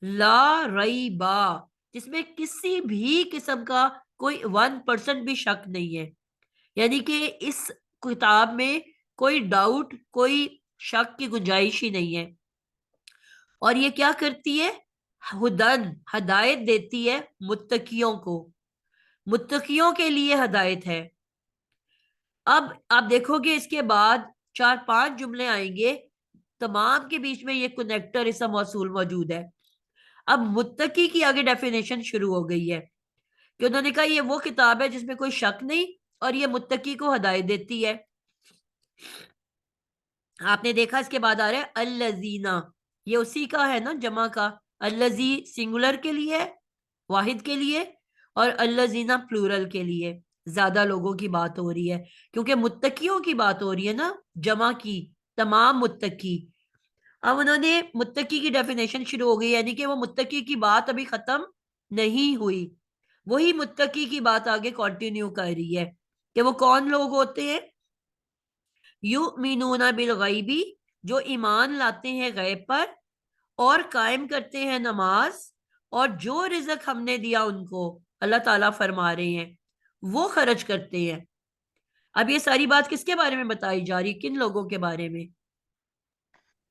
ला रईबा, जिसमें किसी भी किस्म का कोई 1% भी शक नहीं है। यानी कि इस किताब में कोई डाउट, कोई शक की गुंजाइश ही नहीं है। और ये क्या करती है? हुदन, हदायत देती है मुत्तकियों को, मुत्तकियों के लिए हदायत है। अब आप देखोगे इसके बाद 4-5 जुमले आएंगे, तमाम के बीच में ये कनेक्टर इसम मौसूल मौजूद है। अब मुत्तकी की आगे डेफिनेशन शुरू हो गई है कि उन्होंने कहा ये वो किताब है जिसमें कोई शक नहीं, और ये मुत्तकी को हदायत देती है। आपने देखा इसके बाद आ रहा है अल्लजीना, ये उसी का है ना, जमा का। अल्लजी सिंगुलर के लिए है, वाहिद के लिए, और अल्लजीना प्लूरल के लिए, ज्यादा लोगों की बात हो रही है, क्योंकि मुत्तकियों की बात हो रही है ना, जमा की, तमाम मुत्तकी। अब उन्होंने मुत्तकी की डेफिनेशन शुरू हो गई, यानी कि वो मुत्तकी की बात अभी खत्म नहीं हुई, वही मुत्तकी की बात आगे कंटिन्यू कर रही है कि वो कौन लोग होते हैं? युमिनूना बिल गैबी, जो ईमान लाते हैं गैब पर, और कायम करते हैं नमाज, और जो रिजक हमने दिया उनको, अल्लाह ताला फरमा रहे हैं, वो खर्च करते हैं। अब ये सारी बात किसके बारे में बताई जा रही, किन लोगों के बारे में?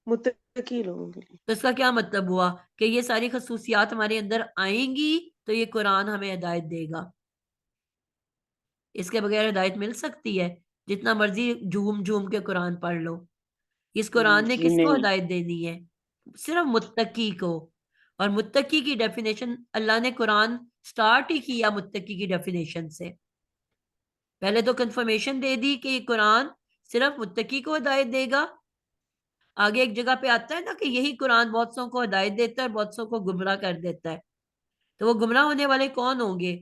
मुत्तकी लोगों के लिए।
तो इसका क्या मतलब हुआ कि ये सारी खसूसियात हमारे अंदर आएंगी तो ये कुरान हमें हिदायत देगा। इसके बगैर हिदायत मिल सकती है? जितना मर्जी झूम झूम के कुरान पढ़ लो, इस कुरान ने
जी
किसको
नहीं।
हिदायत देनी है? सिर्फ मुत्तकी को। और मुत्तकी की डेफिनेशन अल्लाह ने कुरान स्टार्ट ही किया मुत्तकी की डेफिनेशन से। पहले तो कंफर्मेशन दे दी कि ये कुरान सिर्फ मुत्तकी को हिदायत देगा। आगे एक जगह पे आता है ना कि यही कुरान बहुत सौ को हिदायत देता है और बहुत सौ को गुमराह कर देता है। तो वो गुमराह होने वाले कौन होंगे?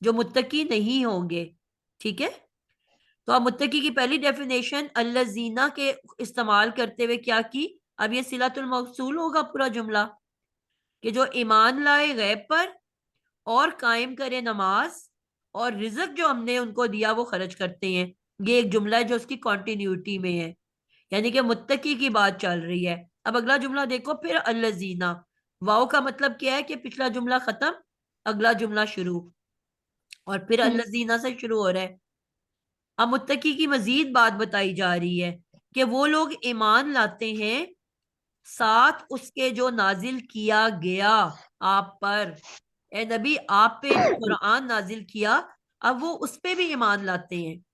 जो मुत्तकी नहीं होंगे। ठीक है, तो अब मुत्तकी की पहली डेफिनेशन अल्लजीना के इस्तेमाल करते हुए क्या की? अब ये सिलातुल मौसूल होगा पूरा जुमला, कि जो ईमान लाए गैब पर और कायम करे नमाज, और रिजक जो हमने उनको दिया वो खर्च करते हैं। ये एक जुमला है जो उसकी कॉन्टिन्यूटी में है, यानी कि मुत्तकी की बात चल रही है। अब अगला जुमला देखो, फिर अल्लजीना, वाव का मतलब क्या है कि पिछला जुमला खत्म, अगला जुमला शुरू, और फिर अल्लजीना से शुरू हो रहा है। अब मुत्तकी की मजीद बात बताई जा रही है कि वो लोग ईमान लाते हैं साथ उसके जो नाजिल किया गया आप पर। ए नबी, आप पे जो कुरान नाजिल किया, अब वो उस पे भी ईमान लाते हैं।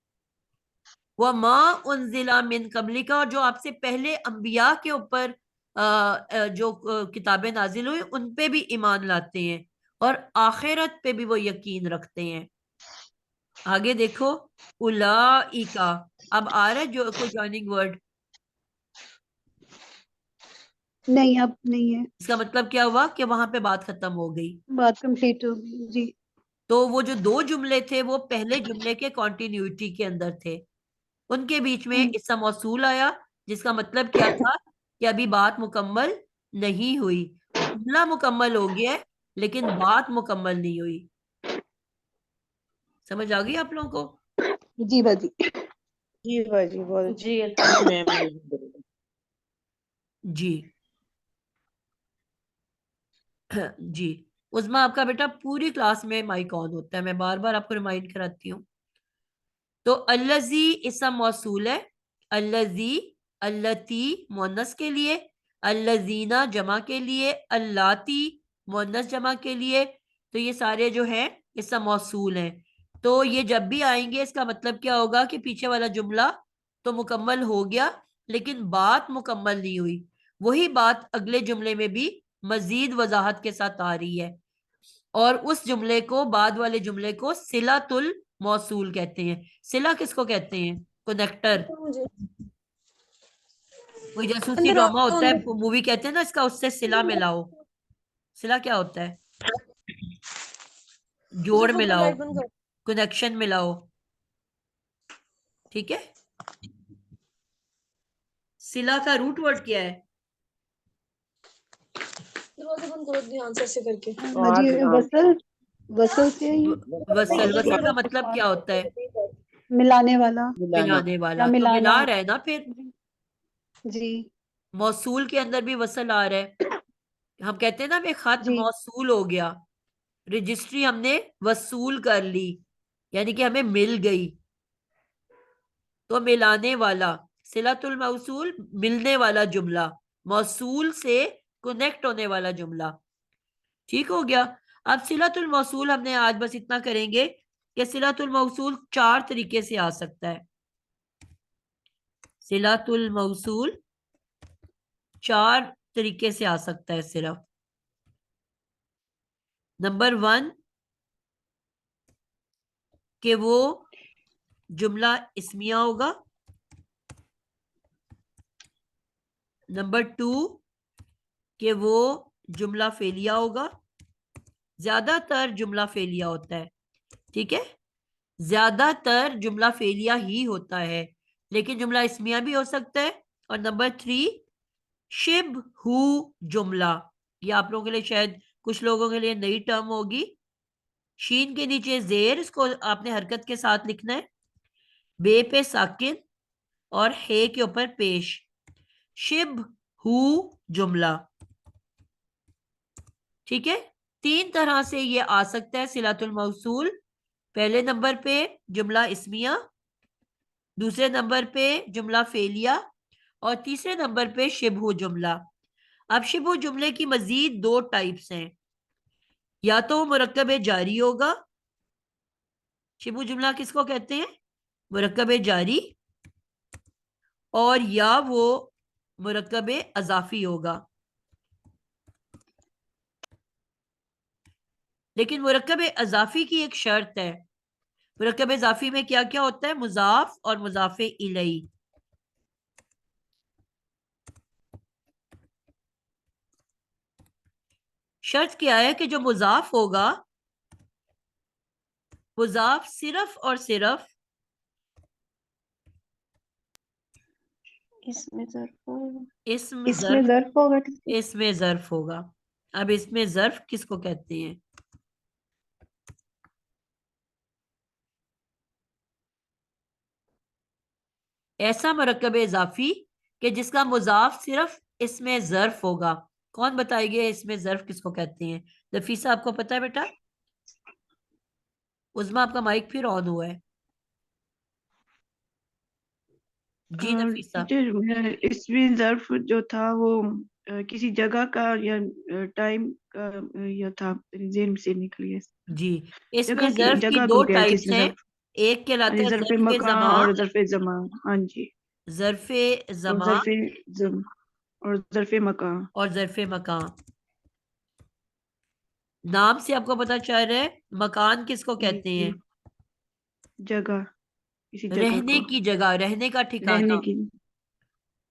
वह माँ उनजिला मिन कबलिका, और जो आपसे पहले अंबिया के ऊपर जो किताबें नाजिल हुई उन पे भी ईमान लाते हैं, और आखिरत पे भी वो यकीन रखते हैं। आगे देखो, उलाइका, अब आ रहा है जो कोई जॉइनिंग वर्ड?
नहीं, अब नहीं है,
इसका मतलब क्या हुआ कि वहां पे बात खत्म हो गई।
बात कंप्लीट हो गई जी।
तो वो जो 2 जुमले थे वो पहले जुमले के कॉन्टिन्यूटी के अंदर थे, उनके बीच में इसम मौसूल आया, जिसका मतलब क्या था कि अभी बात मुकम्मल नहीं हुई। जुमला मुकम्मल हो गया है लेकिन बात मुकम्मल नहीं हुई। समझ आ गई आप लोगों को?
जी बाजी।
जी बाजी, बहुत अच्छी।
जी अल्हम्दुलिल्लाह।
जी। जी, उस्मा आपका बेटा पूरी क्लास में माइक ऑन होता है, मैं बार बार आपको रिमाइंड कराती हूँ। तो अल्लजी इसम मौसूल है, अल्लजी, अल्लती मुअन्नस के लिए, अल्लजीना जमा के लिए, अल्लाती मुअन्नस जमा के लिए। तो ये सारे जो हैं इसम मौसूल हैं। तो ये जब भी आएंगे इसका मतलब क्या होगा कि पीछे वाला जुमला तो मुकम्मल हो गया लेकिन बात मुकम्मल नहीं हुई। वही बात अगले जुमले में भी मजीद वजाहत के साथ आ रही है, और उस जुमले को, बाद वाले जुमले को सिलातुल मौसूल कहते हैं। सिला किसको कहते हैं? कनेक्टर। कोई जासूसी ड्रामा होता है, मूवी कहते हैं ना इसका उससे सिला मिलाओ। सिला क्या होता है? जोड़ मिलाओ, कनेक्शन मिलाओ। ठीक है, सिला का रूट वर्ड क्या है?
दरवाजा बंद करो ध्यान से ऐसे करके।
जी वसल वसल से
वसल, वसल का मतलब क्या होता है?
मिलाने वाला
मिलाने वाला।
या
तो
मिलाना।
मिला रहा है ना फिर।
जी
मौसूल के अंदर भी वसल आ रहा है। हम कहते हैं ना वे खत
जी
मौसूल हो गया, रजिस्ट्री हमने वसूल कर ली, यानी कि हमें मिल गई। तो मिलाने वाला, सिलतुल मौसूल, मिलने वाला जुमला, मौसूल से कनेक्ट होने वाला जुमला। ठीक हो गया। अब सिलतुल मौसूल हमने आज बस इतना करेंगे कि सिलतुल मौसूल 4 तरीके से आ सकता है। सिलतुल मौसूल 4 तरीके से आ सकता है सिर्फ। नंबर 1 कि वो जुमला इस्मिया होगा। नंबर 2 कि वो जुमला फेलिया होगा। ज्यादातर जुमला फेलिया होता है, ठीक है, ज्यादातर जुमला फेलिया ही होता है, लेकिन जुमला इस्मिया भी हो सकता है। और नंबर 3 शिब हु जुमला, ये आप लोगों के लिए शायद कुछ लोगों के लिए नई टर्म होगी। शीन के नीचे जेर, इसको आपने हरकत के साथ लिखना है, बे पे साकिन और हे के ऊपर पेश। शिब हु जुमला, ठीक है। 3 तरह से ये आ सकता है सिलातुल मौसूल। पहले नंबर पे जुमला इस्मिया, दूसरे नंबर पे जुमला फेलिया, और तीसरे नंबर पे शिबहु जुमला। अब शिबहु जुमले की मजीद 2 टाइप्स हैं, या तो वो मुरक्कब जारी होगा। शिबहु जुमला किसको कहते हैं? मुरक्कब जारी। और या वो मुरक्कब अजाफी होगा। लेकिन मुरक्कब अजाफी की एक शर्त है। मुरक्कब इजाफी में क्या क्या होता है? मुजाफ और मुजाफे इलई। शर्त क्या है कि जो मुजाफ होगा, मुजाफ सिर्फ और सिर्फ
इसमें ज़र्फ होगा।
इसमें
इसमें
ज़र्फ,
ज़र्फ होगा।
इसमें ज़र्फ होगा। अब इसमें ज़र्फ किसको कहते हैं? ऐसा मुरक्कब इजाफी कि जिसका मुजाफ सिर्फ इसमें ज़र्फ होगा। कौन बताएंगे इसमें ज़र्फ किसको कहते हैं? नफीसा आपको पता है बेटा? उज़मा आपका माइक फिर ऑन हुआ है। जी नफीसा।
टीचर इसमें ज़र्फ जो था वो किसी जगह का या टाइम का या था, ज़हन से निकल गया।
जी, इसमें
जगह की
ज़र्फ की
जगह
2
को क्या है
टाइप्स
जिसमें
हैं।
ज़र्फ,
एक कहलाता
यानी
है
ज़र्फ़
ज़र्फ़
मकान
ज़मान,
और ज़र्फ़ ज़मान। हाँ जी।
ज़र्फ़
और
ज़मान
और ज़र्फ़ मकान।
और ज़र्फ़ मकान। नाम से आपको पता चल रहा है मकान किसको
जी
कहते
जी,
हैं?
जगह, किसी जगह
रहने
को,
की जगह, रहने का
रहने
ठिकाना,
की।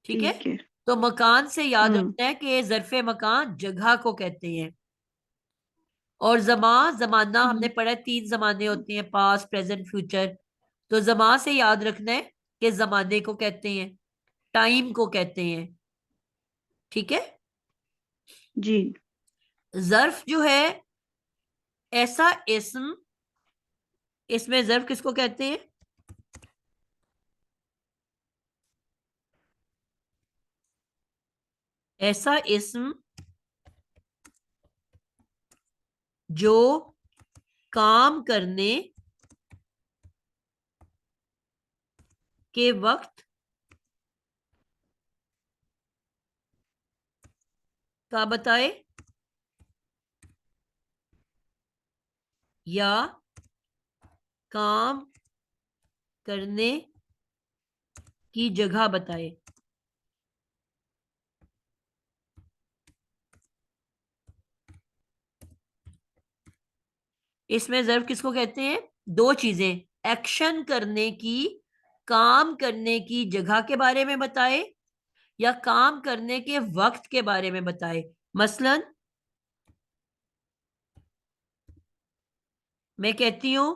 ठीक है।
ठीक है।
तो मकान से याद
हम्म
रखना है कि ज़र्फ़ मकान जगह को कहते हैं। और जमाना हमने पढ़ा है, 3 जमाने होते हैं, पास्ट, प्रेजेंट, फ्यूचर। तो जमा से याद रखना है कि जमाने को कहते हैं, टाइम को कहते हैं, ठीक है।
जी
ज़र्फ जो है ऐसा इस्म, इसमें ज़र्फ किसको कहते हैं? ऐसा इस्म जो काम करने के वक्त का बताए, या काम करने की जगह बताए। इसमें ज़र्फ किसको कहते हैं? 2 चीजें, एक्शन करने की, काम करने की जगह के बारे में बताए, या काम करने के वक्त के बारे में बताए। मसलन मैं कहती हूं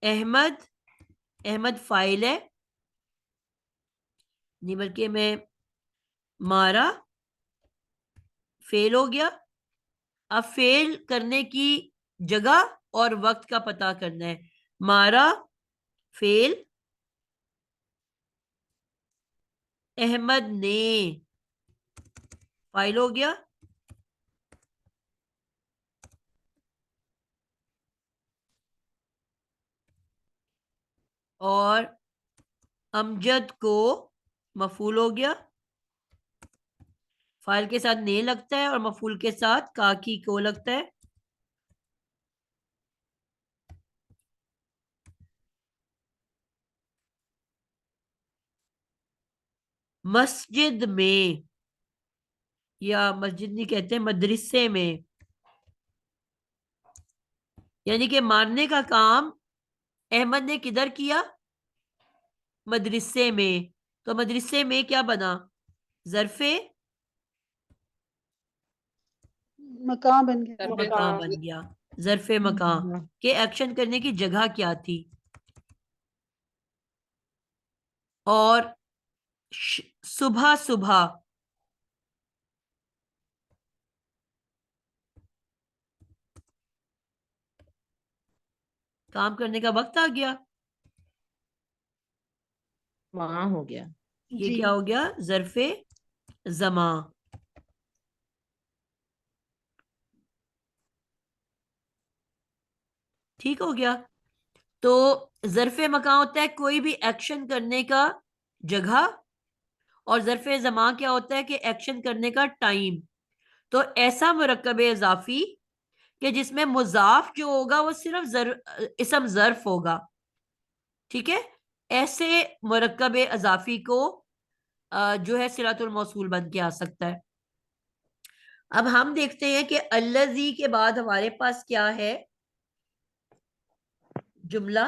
अहमद, अहमद फाइल है, नहीं बल्कि मैं मारा फेल हो गया, अब फेल करने की जगह और वक्त का पता करना है। मारा फेल, अहमद ने, फाइल हो गया। और अमजद को मफूल हो गया। फाइल के साथ ने लगता है और मफूल के साथ काकी को लगता है। मस्जिद में, या मस्जिद नहीं कहते, मदरसे में, यानी कि मारने का काम अहमद ने किधर किया? मदरसे में। तो मदरसे में क्या बना? ज़र्फ़े
मकान बन गया।
मकान बन गया। ज़र्फ़े मकान के एक्शन करने की जगह क्या थी? और सुबह सुबह, काम करने का वक्त आ गया।
वहां हो गया।
ये
जी।
क्या हो गया? ज़र्फ़े ज़मा। ठीक हो गया। तो ज़र्फ़े मकान होता है कोई भी एक्शन करने का जगह, और ज़र्फ़े ज़मा क्या होता है कि एक्शन करने का टाइम। तो ऐसा मुरक्कब इजाफी कि जिसमें मुजाफ जो होगा वो सिर्फ इसम ज़र्फ होगा। ठीक है, ऐसे मुरक्कब इजाफी को जो है सिलातुल मौसूल बन के आ सकता है। अब हम देखते हैं कि अल्लज़ी के बाद हमारे पास क्या है? जुमला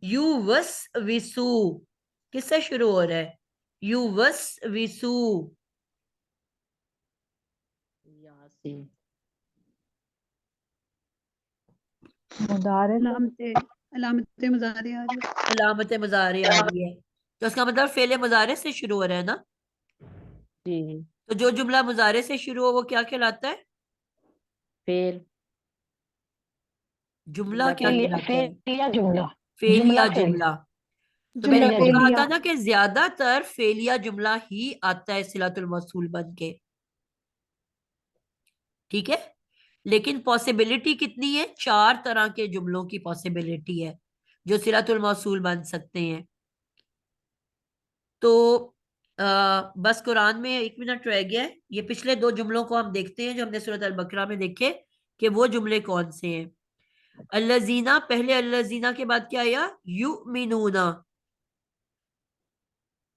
यू वस विसु किससे शुरू हो रहा है? यू वस विसु।
यासी
मुदारे
अलामते अलामते मुजारे आ रही है।
अलामत मुजारे आ रही है, तो उसका मतलब फेले मुजारे से शुरू हो रहा है ना।
जी।
तो जो जुमला मुजारे से शुरू हो वो क्या कहलाता है?
फेल।
जुमला
जुमला
क्या
फेल।
कहलाता है?
फेलिया जुमला।
फेलिया
फेल।
जुमला। तो मैंने
जुमला
आपको
फेलिया
कहा
फेलिया।
था ना कि ज्यादातर फेलिया जुमला ही आता है सिलातुल मौसूल बन के। ठीक है, लेकिन पॉसिबिलिटी कितनी है? 4 तरह के जुमलों की पॉसिबिलिटी है जो सिलातुल मौसूल बन सकते हैं। तो बस कुरान में 1 मिनट रह गया है। ये पिछले 2 जुमलों को हम देखते हैं जो हमने सूरत अल बकरा में देखे कि वो जुमले कौन से हैं। अल्लज़ीना, पहले अल्लज़ीना के बाद क्या आया? युमिनूना।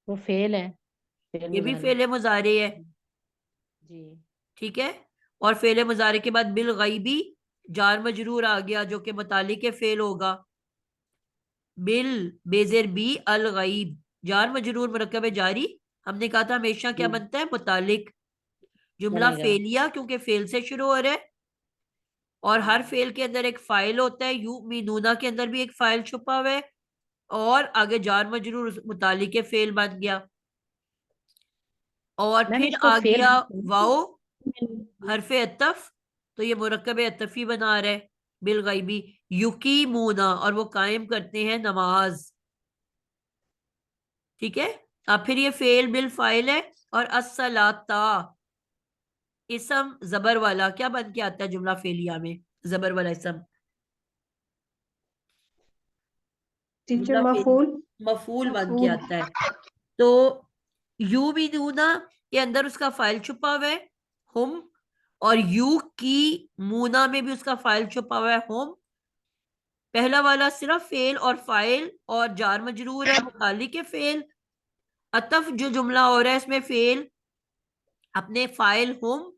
वो फेल है। फेल
ये भी
मुजारे।
फेले मुजारे है।
जी।
ठीक है, और फेले मुजारे के बाद बिल गईबी जार मजरूर आ गया जो कि मुतालिक के फेल होगा। बिल बेजेर बी अल गईब, जार मजरूर मुरक्कब जारी। हमने कहा था हमेशा क्या
जी।
बनता है? मुतालिक। जुमला
बनेगा।
फेलिया क्योंकि फेल से शुरू हो रहा है, और हर फेल के अंदर एक फाइल होता है। यू मीनूना के अंदर भी एक फाइल छुपा हुआ है, और आगे जार मजरूर उस मुतालिक के फेल बन गया। और
मैम
फिर
इसको
आ
फेल
गया वाओ हरफे अतफ, तो ये मुरक्कब अतफी बना रहा है बिल गईबी। युकीमूना, और वो कायम करते हैं नमाज। ठीक है, अब फिर ये फेल बिल फाइल है। और अस्सलाता इसम जबर वाला क्या बन के आता है जुमला फेलिया में? जबर वाला इसम
टीचर
जुमला फेल
मफूल।
मफूल बन के
मफूल।
आता है। तो यू भी दूना के अंदर उसका फाइल छुपा हुआ है हुम, और यू की मूना में भी उसका फाइल छुपा हुआ है हुम। पहला वाला सिर्फ फेल और फाइल और जार मजरूर है मुतालिक के फेल। अतफ जो जुमला हो रहा है इसमें फेल अपने फाइल हुम,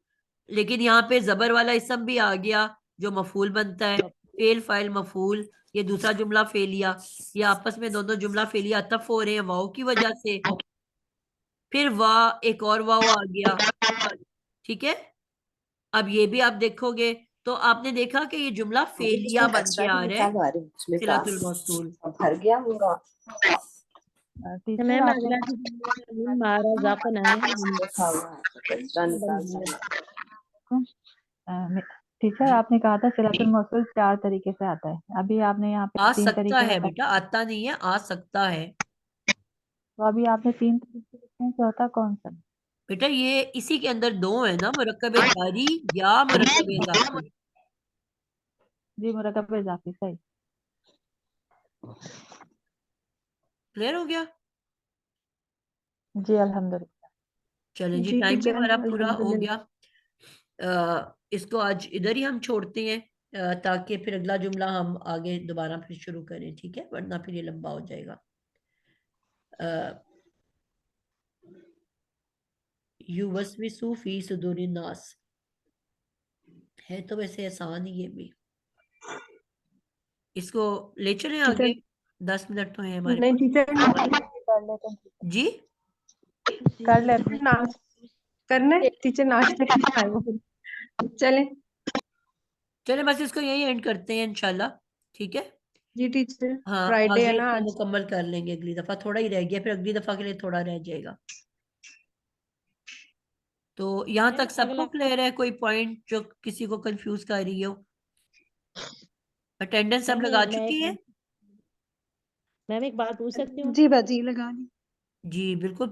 लेकिन यहाँ पे जबर वाला इसम भी आ गया जो मफूल बनता है। फेल फाइल मफूल, ये दूसरा जुमला फेलिया। ये आपस में दोनों जुमला फेलिया अतफ हो रहे हैं वाव की वजह से। फिर वाह, एक और वाव आ गया। ठीक है, अब ये भी आप देखोगे तो आपने देखा कि ये जुमला फेलिया बन के आ रहा है सिलातुल मौसूल।
भर गया होगा।
तो
टीचर
मैम
आपने
अगला जो जुमला है, मारा जाफन है।
रखा हुआ है, कचरा निकाल सकते हैं।
अलैकुम। टीचर आपने कहा था सिलातुल मौसूल 4 तरीके से आता है, अभी आपने यहाँ पे
आ
3
सकता
तरीके
है
बताए,
बेटा, आता नहीं है, आ सकता है
तो अभी आपने 3 तरीके बताए, चौथा कौन सा?
बेटा। ये इसी के अंदर दो है ना, मुरक्कब जारी या मुरक्कब इजाफी।
जी मुरक्कब इजाफी सही।
क्लियर हो गया?
जी अल्हम्दुलिल्लाह।
चलें जी,
जी
टाइम भी
टीचर
हमारा पूरा हो
अल्हम्दुलिल्लाह।
गया। इसको आज इधर ही हम छोड़ते हैं, ताकि फिर अगला जुमला हम आगे दोबारा फिर शुरू करें, ठीक है? वरना फिर ये लंबा हो जाएगा। युवस्विसु फी सुदूरिन नास है तो वैसे आसान ही ये भी। इसको ले चलें आगे,
टीचर
10 मिनट तो है हमारे
नहीं
पास।
टीचर
कर लेते हैं,
जी
कर लेते हैं।
नाश करना है टीचर, नाश्ते के लिए आए हो फिर। चलें
चलें, बस इसको यही एंड करते हैं इंशाल्लाह, ठीक है?
जी टीचर,
हाँ,
फ्राइडे है
आगे
ना
इसको
आज।
मुकम्मल कर लेंगे, अगली दफा थोड़ा ही रह गया, फिर अगली दफा के लिए थोड़ा रह जाएगा। तो यहाँ तक सबको
अगला
क्लियर है? कोई पॉइंट जो किसी को कंफ्यूज कर रही हो? अटेंडेंस सब लगा चुकी है?
मैम एक बात पूछ सकती हूँ?
जी बाजी लगा ली।
जी बिल्कुल।